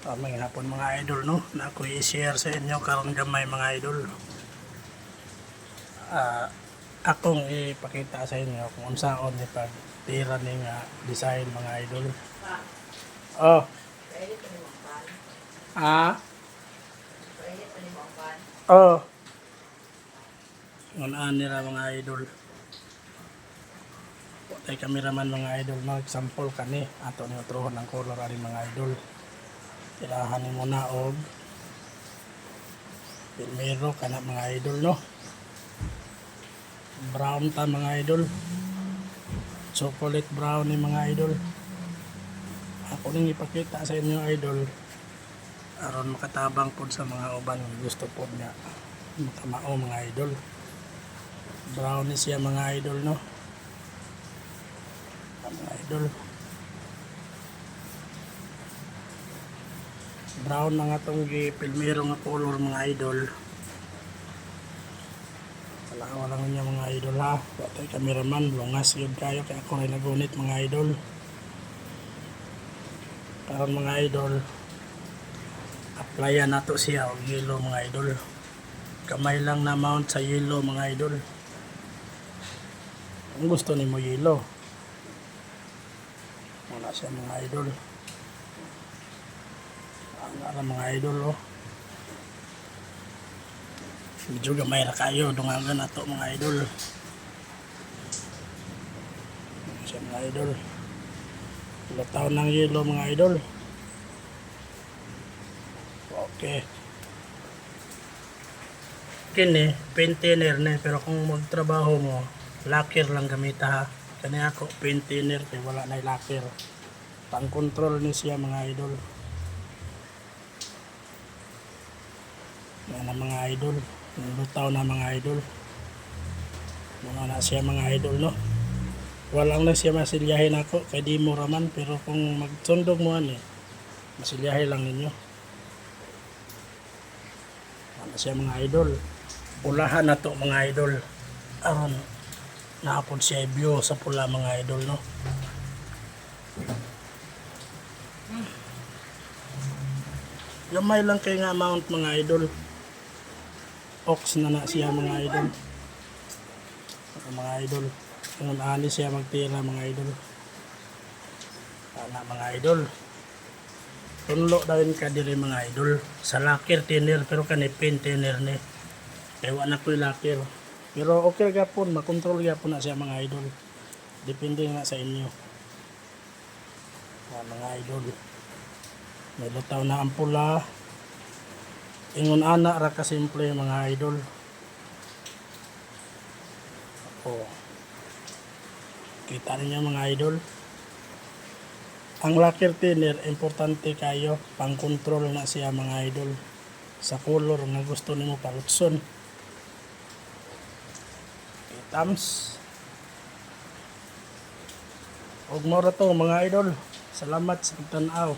May hapon mga idol no, na ako i-share sa inyo karon gamay mga idol. Akong ipakita sa inyo kung unsaon ni pagtira ning design mga idol. Oh. Ah. Oh. Ngunaan nila mga idol. Tay kameraman mga idol, mag-sample kani ato ni utrohon ang color ani mga idol. Tirahan mo na og primero kana mga idol no. Brown ta mga idol. Chocolate brown ni mga idol. Ako ning ipakita sa inyo idol aron makatabang pod sa mga uban gusto pod nga makamao mga idol. Brown ni siya mga idol no. Mga idol. Brown na nga itong gipilmero nga color mga idol. Salawa lang niya mga idol ha. Watay cameraman, lungas yun kayo kaya ako rin nagunit mga idol. Karon mga idol, applyan nato siya og yellow mga idol. Kamay lang na mount sa yellow mga idol. Kung gusto nimo yellow, wala siya mga idol. Ang mga idol oh. Medyo gamay ra kayo dungagan nato mga idol. Siya mga idol. Lataw ng yellow mga idol. Okay. Kini paint thinner na pero kung magtrabaho mo, lacquer lang gamita ha. Kani ako paint thinner kay wala na lacquer. Pang control ni siya mga idol. Yan ang mga idol. Lutaw na mga idol. Mga na siya mga idol no. Walang na siya masilyahin ako kay di mo raman pero kung magsundog mo ani masilyahin lang ninyo. Ano siya mga idol. Pulahan na to mga idol. Aron naapod siya view sa pula mga idol no. Gamay lang kay nga amount mga idol. Ox na siya mga idol. Mga idol. Kung ani siya magtira mga idol. Ana mga idol. Tunlo dawin ka diri mga idol. Sa lacquer thinner pero kani paint thinner ni. Kaya wala ko lacquer. Pero okay gapon, makontrol gapon na siya mga idol. Depende na sa inyo. Mga idol. May lutaw na ang pula. Ingon ana ra ka simple mga idol. Oh. Kita niyo mga idol. Ang lacquer thinner importante kayo pang control na siya mga idol sa color nga gusto nimo palutson. Tams. Og mora to mga idol. Salamat sa pagtan-aw.